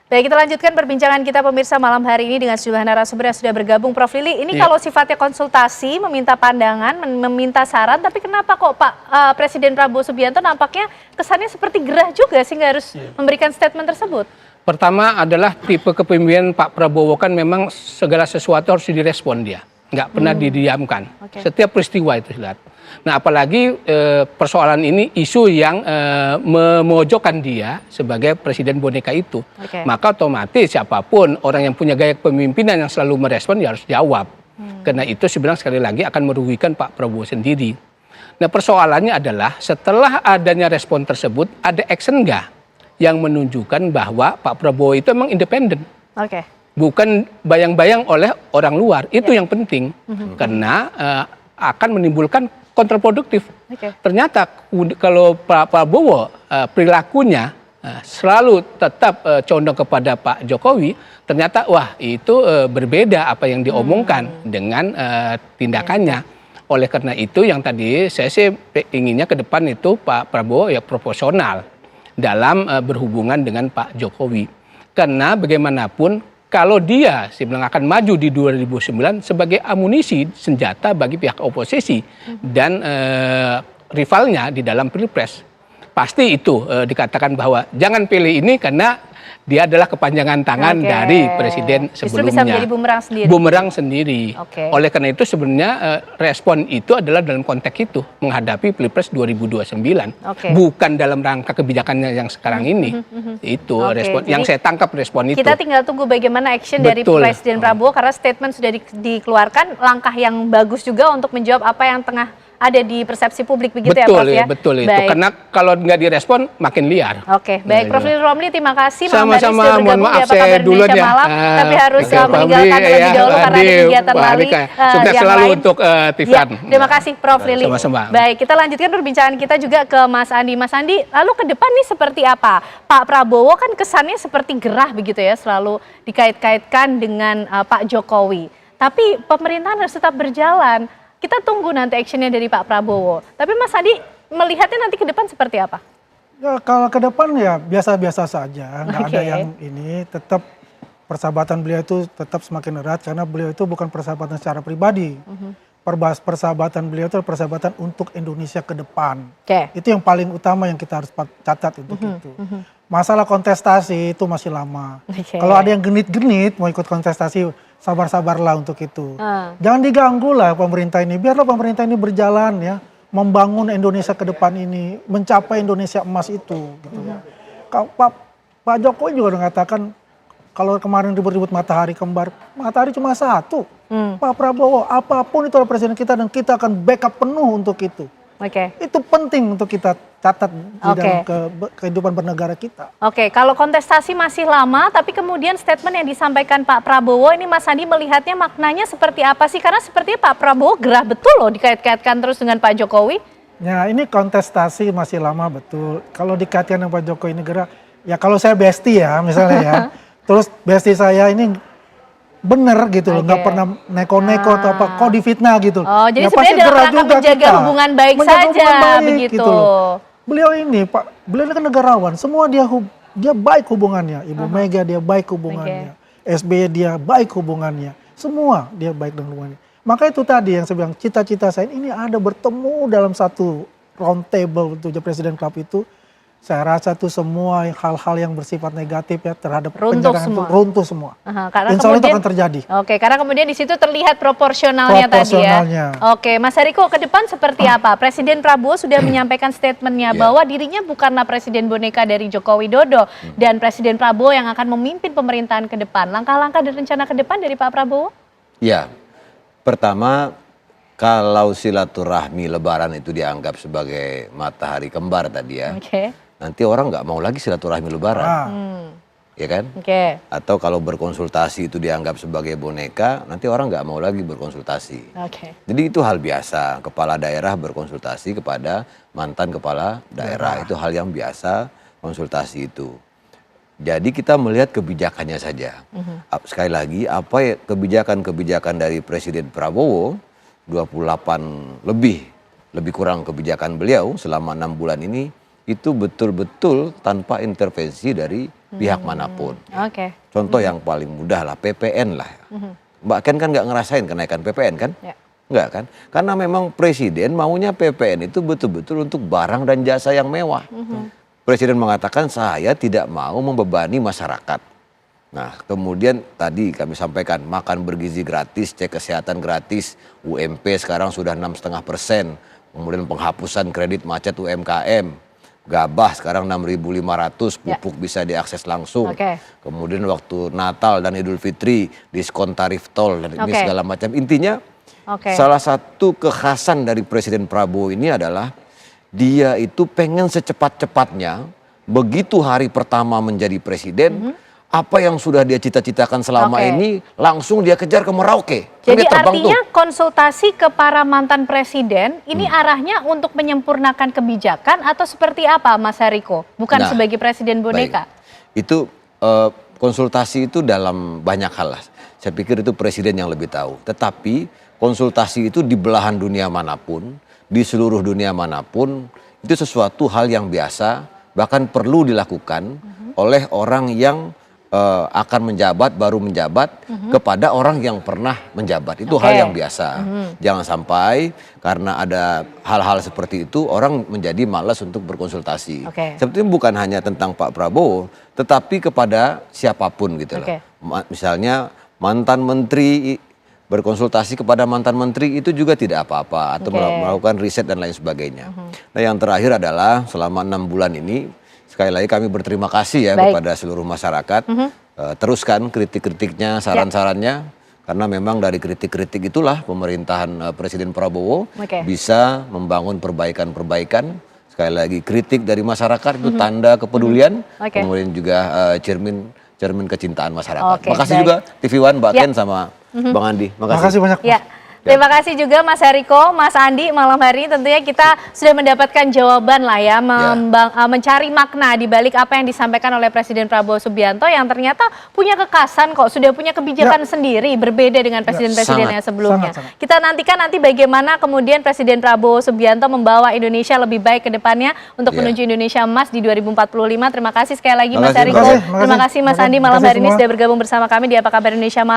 Baik, kita lanjutkan perbincangan kita pemirsa malam hari ini dengan sejumlah narasumber yang sudah bergabung. Prof. Lili, ini kalau sifatnya konsultasi, meminta pandangan, meminta saran, tapi kenapa kok Pak Presiden Prabowo Subianto nampaknya kesannya seperti gerah juga sehingga harus memberikan statement tersebut? Pertama adalah tipe kepemimpinan Pak Prabowo kan memang segala sesuatu harus direspon dia. Nggak pernah didiamkan. Setiap peristiwa itu lihat. Nah apalagi persoalan ini isu yang memojokkan dia sebagai presiden boneka itu. Maka otomatis siapapun orang yang punya gaya kepemimpinan yang selalu merespon dia harus jawab. Karena itu sebenarnya sekali lagi akan merugikan Pak Prabowo sendiri. Nah persoalannya adalah setelah adanya respon tersebut ada action nggak yang menunjukkan bahwa Pak Prabowo itu memang independen. Bukan bayang-bayang oleh orang luar. Itu yang penting. Karena akan menimbulkan kontraproduktif. Ternyata kalau Pak Prabowo perilakunya selalu tetap condong kepada Pak Jokowi, ternyata wah itu berbeda apa yang diomongkan dengan tindakannya. Oleh karena itu yang tadi saya sih inginnya ke depan itu Pak Prabowo ya proporsional dalam berhubungan dengan Pak Jokowi. Karena bagaimanapun kalau dia sebenarnya akan maju di 2009 sebagai amunisi senjata bagi pihak oposisi dan rivalnya di dalam pilpres, pasti itu dikatakan bahwa jangan pilih ini karena dia adalah kepanjangan tangan dari presiden sebelumnya. Justru bisa menjadi bumerang sendiri. Bumerang sendiri. Oleh karena itu sebenarnya respon itu adalah dalam konteks itu menghadapi pilpres 2029, bukan dalam rangka kebijakannya yang sekarang ini. Itu respon. Yang saya tangkap respon itu. Kita tinggal tunggu bagaimana action dari Presiden Prabowo karena statement sudah dikeluarkan, langkah yang bagus juga untuk menjawab apa yang tengah ada di persepsi publik begitu ya Prof ya? Betul itu, karena kalau nggak direspon makin liar. Baik Prof. Lili Romli, terima kasih. Sama-sama, mohon maaf saya duluan ya. Tapi harus meninggalkan terlebih dahulu karena ada kegiatan lari sukses selalu lain. Untuk Tiffan. Terima kasih Prof. Lili. Sama-sama. Baik, kita lanjutkan perbincangan kita juga ke Mas Andi. Mas Andi, lalu ke depan nih seperti apa? Pak Prabowo kan kesannya seperti gerah begitu ya, selalu dikait-kaitkan dengan Pak Jokowi. Tapi pemerintahan harus tetap berjalan. Kita tunggu nanti actionnya dari Pak Prabowo. Tapi Mas Andi melihatnya nanti ke depan seperti apa? Ya, kalau ke depan ya biasa-biasa saja. Nggak ada yang ini. Tetap persahabatan beliau itu tetap semakin erat. Karena beliau itu bukan persahabatan secara pribadi. Persahabatan beliau itu persahabatan untuk Indonesia ke depan. Itu yang paling utama yang kita harus catat untuk itu. Masalah kontestasi itu masih lama. Kalau ada yang genit-genit mau ikut kontestasi, sabar-sabarlah untuk itu. Jangan diganggu lah pemerintah ini. Biarlah pemerintah ini berjalan ya. Membangun Indonesia ke depan ini. Mencapai Indonesia emas itu. Gitu. Pak Jokowi juga udah mengatakan, kalau kemarin ribut-ribut matahari kembar, matahari cuma satu. Pak Prabowo, apapun itu adalah presiden kita dan kita akan backup penuh untuk itu. Itu penting untuk kita catat di dalam kehidupan bernegara kita. Kalau kontestasi masih lama, tapi kemudian statement yang disampaikan Pak Prabowo ini Mas Andi melihatnya maknanya seperti apa sih? Karena sepertinya Pak Prabowo gerah betul loh dikait-kaitkan terus dengan Pak Jokowi. Ya ini kontestasi masih lama betul. Kalau dikaitkan dengan Pak Jokowi ini gerah, ya kalau saya bestie ya misalnya ya. Terus bestie saya ini bener gitu loh, nggak pernah neko-neko atau apa, kok difitnah gitu. Jadi ya, sebenarnya dalam rangka menjaga hubungan baik saja begitu. Gitu loh. Beliau ini beliau ini kan negarawan, semua dia baik hubungannya. Ibu Mega dia baik hubungannya, SBY dia baik hubungannya, semua dia baik dengan hubungannya. Maka itu tadi yang saya bilang, cita-cita saya ini ada bertemu dalam satu round table untuk Presiden Club itu. Saya rasa itu semua hal-hal yang bersifat negatif ya terhadap penjagaan itu runtuh semua. Insya Allah itu akan terjadi. Karena kemudian di situ terlihat proporsionalnya tadi ya. Mas Hariko, ke depan seperti apa? Presiden Prabowo sudah menyampaikan statementnya bahwa dirinya bukanlah presiden boneka dari Joko Widodo dan Presiden Prabowo yang akan memimpin pemerintahan ke depan. Langkah-langkah dan rencana ke depan dari Pak Prabowo? Ya, pertama kalau silaturahmi Lebaran itu dianggap sebagai matahari kembar tadi ya. Nanti orang nggak mau lagi silaturahmi Lebaran, ya kan? Atau kalau berkonsultasi itu dianggap sebagai boneka, nanti orang nggak mau lagi berkonsultasi. Jadi itu hal biasa, kepala daerah berkonsultasi kepada mantan kepala daerah, itu hal yang biasa konsultasi itu. Jadi kita melihat kebijakannya saja. Sekali lagi, apa ya, kebijakan-kebijakan dari Presiden Prabowo, 28 lebih kurang kebijakan beliau selama 6 bulan ini, itu betul-betul tanpa intervensi dari pihak manapun. Oke. Contoh yang paling mudah lah, PPN lah. Mbak Ken kan nggak ngerasain kenaikan PPN kan? Ya. Nggak kan? Karena memang presiden maunya PPN itu betul-betul untuk barang dan jasa yang mewah. Presiden mengatakan saya tidak mau membebani masyarakat. Nah kemudian tadi kami sampaikan makan bergizi gratis, cek kesehatan gratis, UMP sekarang sudah 6,5%. Kemudian penghapusan kredit macet UMKM. Gabah sekarang 6.500, pupuk bisa diakses langsung. Kemudian waktu Natal dan Idul Fitri diskon tarif tol dan ini segala macam. Intinya salah satu kekhasan dari Presiden Prabowo ini adalah dia itu pengen secepat-cepatnya begitu hari pertama menjadi presiden, apa yang sudah dia cita-citakan selama ini langsung dia kejar ke Merauke. Jadi artinya konsultasi ke para mantan presiden ini arahnya untuk menyempurnakan kebijakan atau seperti apa Mas Hariko? Bukan sebagai presiden boneka. Itu konsultasi itu dalam banyak hal lah. Saya pikir itu presiden yang lebih tahu. Tetapi konsultasi itu di belahan dunia manapun, di seluruh dunia manapun, itu sesuatu hal yang biasa, bahkan perlu dilakukan oleh orang yang akan menjabat, baru menjabat, kepada orang yang pernah menjabat. Itu hal yang biasa. Jangan sampai karena ada hal-hal seperti itu, orang menjadi malas untuk berkonsultasi. Sebetulnya bukan hanya tentang Pak Prabowo, tetapi kepada siapapun gitu loh. Misalnya mantan menteri berkonsultasi kepada mantan menteri itu juga tidak apa-apa, atau melakukan riset dan lain sebagainya. Nah yang terakhir adalah selama 6 bulan ini sekali lagi kami berterima kasih ya kepada seluruh masyarakat. Teruskan kritik-kritiknya, saran-sarannya, karena memang dari kritik-kritik itulah pemerintahan Presiden Prabowo bisa membangun perbaikan-perbaikan. Sekali lagi kritik dari masyarakat itu tanda kepedulian, kemudian juga cermin kecintaan masyarakat. Makasih juga TV One, Mbak Ken sama Bang Andi. Makasih banyak. Terima kasih juga Mas Hariko, Mas Andi. Malam hari ini tentunya kita sudah mendapatkan jawaban lah ya, mencari makna di balik apa yang disampaikan oleh Presiden Prabowo Subianto yang ternyata punya kekhasan kok, sudah punya kebijakan sendiri berbeda dengan presiden-presiden yang sebelumnya. Kita nantikan nanti bagaimana kemudian Presiden Prabowo Subianto membawa Indonesia lebih baik ke depannya untuk menuju Indonesia Emas di 2045. Terima kasih sekali lagi Mas Hariko. Terima kasih Mas Andi malam hari ini sudah bergabung bersama kami di Apa Kabar Indonesia Malam.